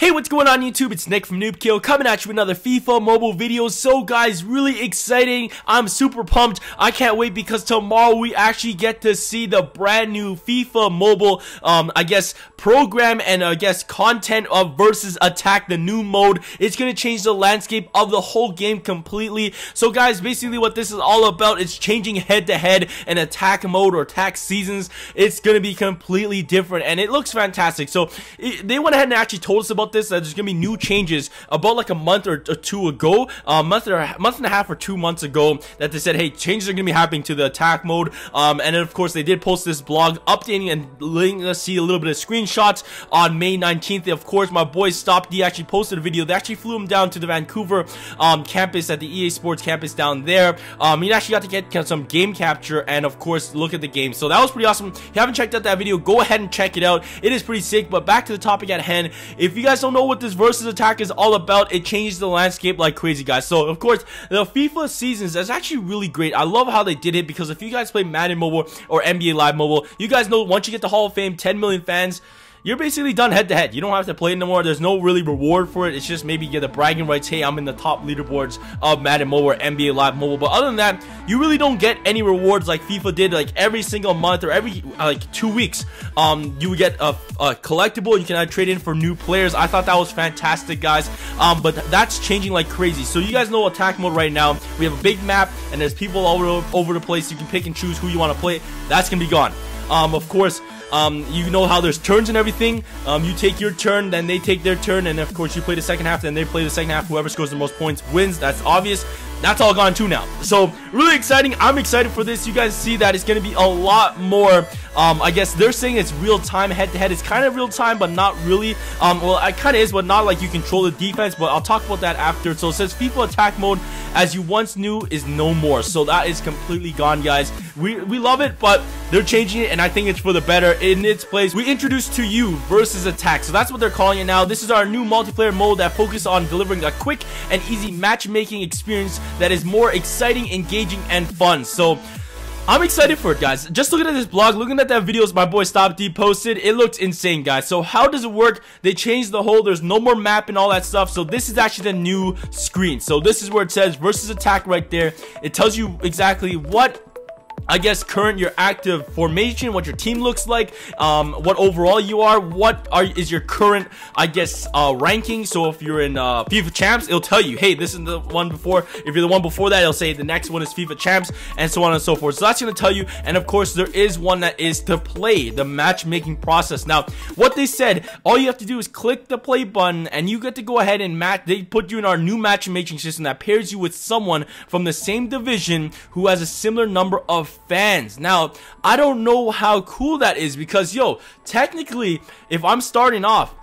Hey, what's going on YouTube? It's Nick from Noobkill coming at you with another FIFA mobile video. So guys, really exciting. I'm super pumped. I can't wait because tomorrow we actually get to see the brand new FIFA mobile program and content of versus attack, the new mode. It's going to change the landscape of the whole game completely. So guys, basically what this is all about, it's changing head to head and attack mode or attack seasons. It's going to be completely different and it looks fantastic. So they went ahead and actually told us about this, that there's gonna be new changes about like a month or two ago, month and a half or 2 months ago, that they said, hey, changes are gonna be happening to the attack mode. And then of course they did post this blog updating and letting us see a little bit of screenshots on May 19th. Of course, my boy Stop D actually posted a video. They actually flew him down to the Vancouver campus at the EA Sports campus down there. He actually got to get some game capture and of course look at the game. So that was pretty awesome. If you haven't checked out that video, go ahead and check it out. It is pretty sick. But back to the topic at hand. If you guys don't know what this versus attack is all about, it changes the landscape like crazy, guys. So of course the FIFA seasons is actually really great. I love how they did it because if you guys play Madden Mobile or NBA Live Mobile, you guys know once you get to Hall of Fame, 10 million fans, you're basically done head to head. You don't have to play anymore. There's no really reward for it. It's just maybe you get the bragging rights. Hey, I'm in the top leaderboards of Madden Mobile or NBA Live Mobile. But other than that, you really don't get any rewards like FIFA did. Like every single month or every 2 weeks, you get a collectible. You can trade in for new players. I thought that was fantastic, guys. But that's changing like crazy. So you guys know attack mode right now. We have a big map and there's people all over the place. You can pick and choose who you want to play. That's gonna be gone. Of course, you know how there's turns and everything. You take your turn, then they take their turn, and of course you play the second half, then they play the second half. Whoever scores the most points wins. That's obvious. That's all gone too now. So really exciting. I'm excited for this. You guys see that it's going to be a lot more. I guess they're saying it's real time head to head. It's kind of real time, but not really. Well, it kind of is, but not like you control the defense. But I'll talk about that after. So it says FIFA attack mode, as you once knew, is no more. So that is completely gone, guys. We love it, but they're changing it, and I think it's for the better. In its place, we introduced to you versus attack. So that's what they're calling it now. This is our new multiplayer mode that focuses on delivering a quick and easy matchmaking experience that is more exciting, engaging, and fun. So I'm excited for it, guys. Just looking at this blog, looking at that videos my boy Stop D posted, it looked insane, guys. So how does it work? They changed the whole, there's no more map and all that stuff. So this is actually the new screen. So this is where it says versus attack right there. It tells you exactly what current your active formation, what your team looks like, what overall you are, is your current ranking. So if you're in FIFA champs, it'll tell you, hey, this is the one before. If you're the one before that, it'll say the next one is FIFA champs, and so on and so forth. So that's going to tell you. And of course there is one that is to play the matchmaking process. Now what they said, all you have to do is click the play button and you get to go ahead and match. They put you in our new matchmaking system that pairs you with someone from the same division who has a similar number of fans. Now I don't know how cool that is because technically if I'm starting off,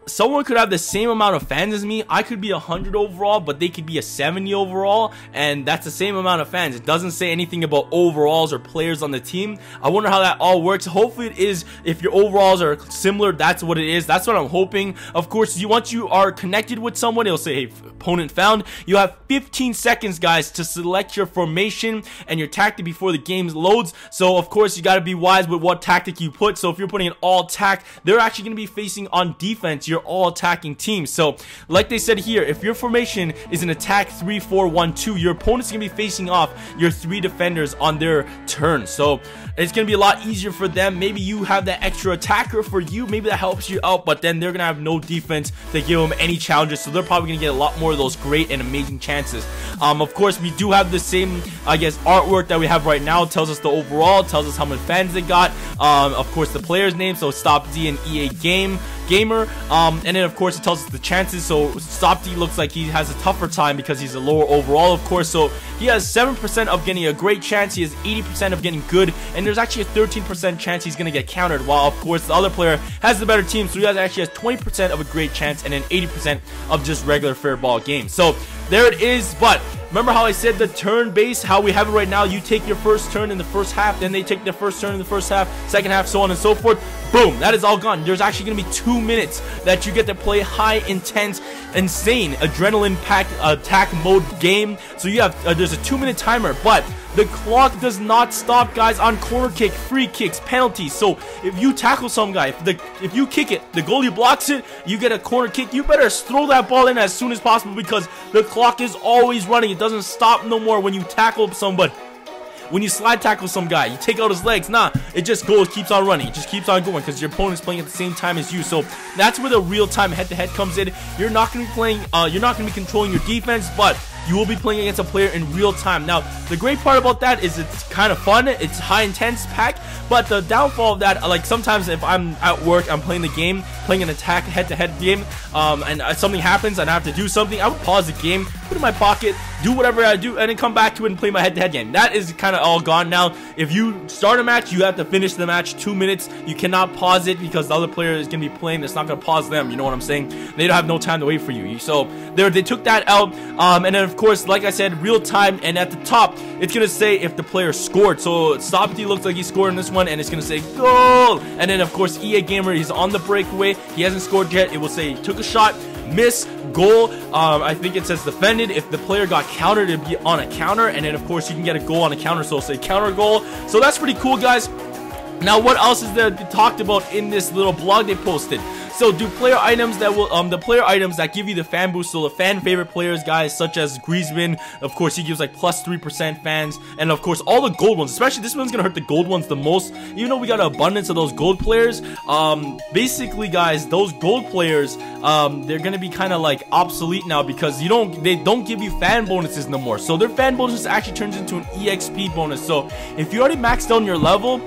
someone could have the same amount of fans as me. I could be 100 overall, but they could be a 70 overall, and that's the same amount of fans. It doesn't say anything about overalls or players on the team. I wonder how that all works. Hopefully it is, if your overalls are similar, that's what it is. That's what I'm hoping. Of course, once you are connected with someone, it'll say, hey, opponent found. You have 15 seconds, guys, to select your formation and your tactic before the game loads. So of course you got to be wise with what tactic you put. So if you're putting an all attack, they're actually going to be facing on defense. You're all attacking teams. So like they said here, if your formation is an attack 3-4-1-2, your opponent's gonna be facing off your 3 defenders on their turn. So it's gonna be a lot easier for them. Maybe you have that extra attacker for you, maybe that helps you out, but then they're gonna have no defense to give them any challenges. So they're probably gonna get a lot more of those great and amazing chances. Of course we do have the same artwork that we have right now. It tells us the overall, tells us how many fans they got, of course the player's name, so Stop D and EA Gamer, and then of course it tells us the chances. So Stop D looks like he has a tougher time because he's a lower overall, of course. So he has 7% of getting a great chance, he has 80% of getting good, and there's actually a 13% chance he's gonna get countered, while of course the other player has the better team, so he actually has 20% of a great chance and then 80% of just regular fair ball game. So there it is. But remember how I said the turn base, how we have it right now? You take your first turn in the first half, then they take their first turn in the first half, second half, so on and so forth. Boom, that is all gone. There's actually going to be 2 minutes that you get to play high, intense, insane, adrenaline-packed attack mode game. So you have, there's a 2-minute timer, but the clock does not stop, guys, on corner kick, free kicks, penalties. So if you tackle some guy, if you kick it, the goalie blocks it, you get a corner kick, you better throw that ball in as soon as possible because the clock is always running. It doesn't stop no more when you tackle somebody. When you slide tackle some guy, you take out his legs, nah, it just goes, keeps on running, it just keeps on going because your opponent's playing at the same time as you. So that's where the real-time head-to-head comes in. You're not going to be playing, you're not going to be controlling your defense, but you will be playing against a player in real time. Now, the great part about that is it's kind of fun. It's high intense pack, but the downfall of that, like sometimes if I'm at work, I'm playing the game, playing an attack head-to-head game, and something happens and I have to do something, I would pause the game, put it in my pocket, do whatever I do, and then come back to it and play my head-to-head game. That is kind of all gone now. If you start a match, you have to finish the match 2 minutes. You cannot pause it because the other player is going to be playing. It's not going to pause them. You know what I'm saying? They don't have no time to wait for you. So they took that out, and then of course, like I said, real time, and at the top, it's going to say if the player scored. So Sopti looks like he scored in this one, and it's going to say goal. And then of course, EA Gamer, he's on the breakaway. He hasn't scored yet. It will say took a shot, miss, goal. I think it says defended. If the player got countered, it'd be on a counter, and then of course you can get a goal on a counter, so it'll say counter goal. So that's pretty cool, guys. Now, what else is there talked about in this little blog they posted? So do player items that will the player items that give you the fan boost, so the fan favorite players, guys, such as Griezmann, of course he gives like plus 3% fans, and of course all the gold ones, especially this one's gonna hurt the gold ones the most, even though we got an abundance of those gold players. Basically, guys, those gold players, they're gonna be kind of like obsolete now because they don't give you fan bonuses no more. So their fan bonus actually turns into an EXP bonus. So if you already maxed out your level,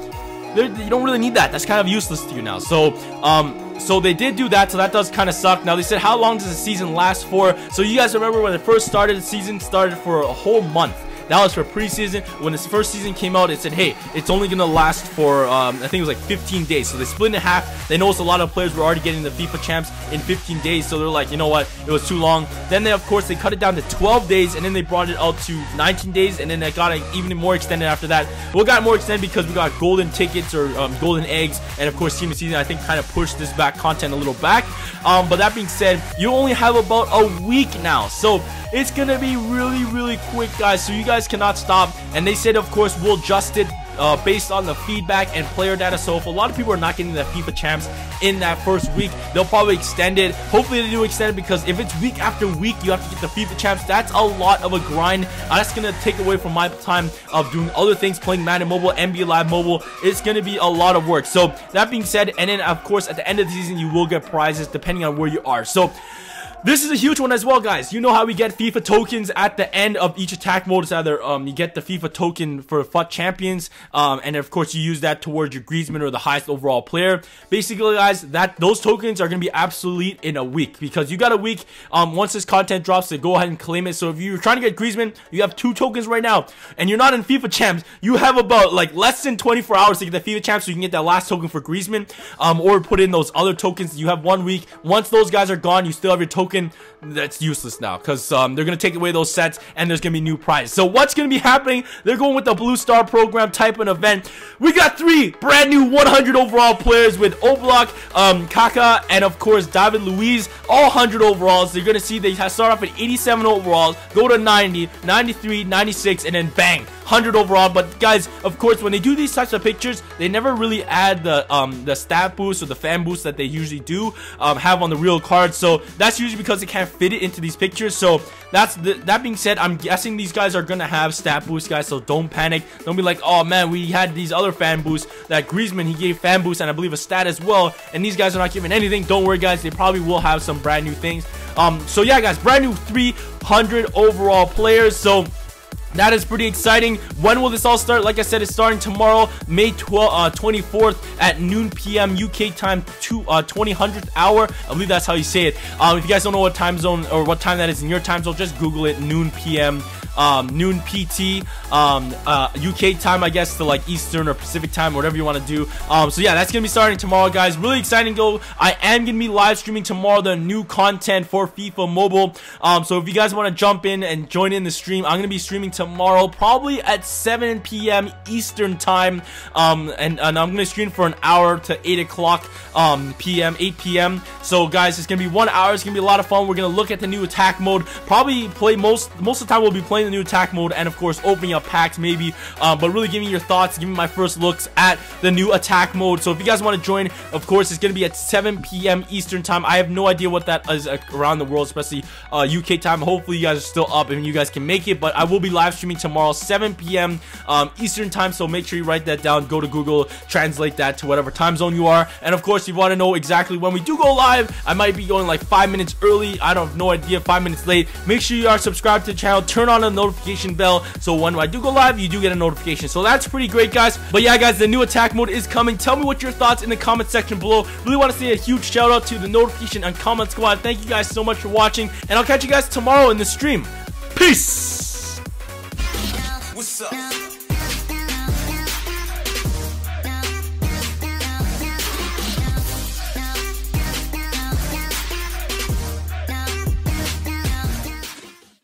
you don't really need that. That's kind of useless to you now. So they did do that, so that does kind of suck. Now they said, how long does the season last for? So you guys remember when it first started, the season started for a whole month. That was for preseason. When this first season came out, it said, hey, it's only going to last for, I think it was like 15 days. So they split in half. They noticed a lot of players were already getting the FIFA champs in 15 days. So they're like, you know what? It was too long. Then they, of course, they cut it down to 12 days. And then they brought it out to 19 days. And then it got even more extended after that. Well, it got more extended because we got golden tickets or golden eggs. And, of course, Team of the Season, I think, kind of pushed this back content a little back. But that being said, you only have about a week now. So it's going to be really, really quick, guys. So you guys cannot stop. And they said, of course, we'll adjust it based on the feedback and player data. So if a lot of people are not getting the FIFA champs in that first week, they'll probably extend it. Hopefully they do extend it, because if it's week after week you have to get the FIFA champs, that's a lot of a grind. That's gonna take away from my time of doing other things, playing Madden Mobile, NBA Live Mobile. It's gonna be a lot of work. So that being said, and then of course at the end of the season you will get prizes depending on where you are. So this is a huge one as well, guys. You know how we get FIFA tokens at the end of each attack mode. It's either you get the FIFA token for FUT champions, and of course you use that towards your Griezmann or the highest overall player. Basically, guys, those tokens are gonna be obsolete in a week, because you got a week once this content drops to go ahead and claim it. So if you're trying to get Griezmann, you have 2 tokens right now, and you're not in FIFA champs, you have about like less than 24 hours to get the FIFA champs, so you can get that last token for Griezmann, or put in those other tokens. You have 1 week. Once those guys are gone, you still have your token. That's useless now, because they're gonna take away those sets and there's gonna be new prizes. So what's gonna be happening? They're going with the Blue Star program type of event. We got 3 brand new 100 overall players with Oblak, Kaka, and of course David Luiz, all 100 overalls. They're gonna see they start off at 87 overalls, go to 90, 93, 96, and then bang, 100 overall. But guys, of course, when they do these types of pictures, they never really add the stat boost or the fan boost that they usually do have on the real cards. So that's usually because they can't fit it into these pictures. So that being said, I'm guessing these guys are gonna have stat boost, guys, so don't panic. Don't be like, oh man, we had these other fan boosts that Griezmann, he gave fan boost and I believe a stat as well, and these guys are not giving anything. Don't worry, guys, they probably will have some brand new things. So yeah, guys, brand new 300 overall players. So that is pretty exciting. When will this all start? Like I said, it's starting tomorrow, May 24th at noon p.m. UK time, 2000th hour. I believe that's how you say it. If you guys don't know what time zone or what time that is in your time zone, just Google it, noon p.m. noon PT, UK time, I guess, to like Eastern or Pacific time, whatever you want to do. So yeah, that's gonna be starting tomorrow, guys. Really exciting though. I am gonna be live streaming tomorrow the new content for FIFA Mobile. So if you guys want to jump in and join in the stream, I'm gonna be streaming tomorrow probably at 7 p.m. Eastern time, and I'm gonna stream for an hour to 8 o'clock p.m. 8 p.m. So guys, it's gonna be 1 hour. It's gonna be a lot of fun. We're gonna look at the new attack mode, probably play most of the time we'll be playing the new attack mode, and of course opening up packs maybe, but really giving your thoughts, giving my first looks at the new attack mode. So if you guys want to join, of course it's gonna be at 7 p.m. Eastern time. I have no idea what that is around the world, especially UK time. Hopefully you guys are still up and you guys can make it, but I will be live streaming tomorrow 7 p.m. Eastern time, so make sure you write that down. Go to Google, translate that to whatever time zone you are, and of course if you want to know exactly when we do go live, I might be going like 5 minutes early, I don't have no idea, 5 minutes late. Make sure you are subscribed to the channel, turn on the notification bell, so when I do go live you do get a notification. So that's pretty great, guys. But yeah, guys, the new attack mode is coming. Tell me what your thoughts in the comment section below. Really want to say a huge shout out to the notification and comment squad. Thank you guys so much for watching, and I'll catch you guys tomorrow in the stream. Peace. What's up?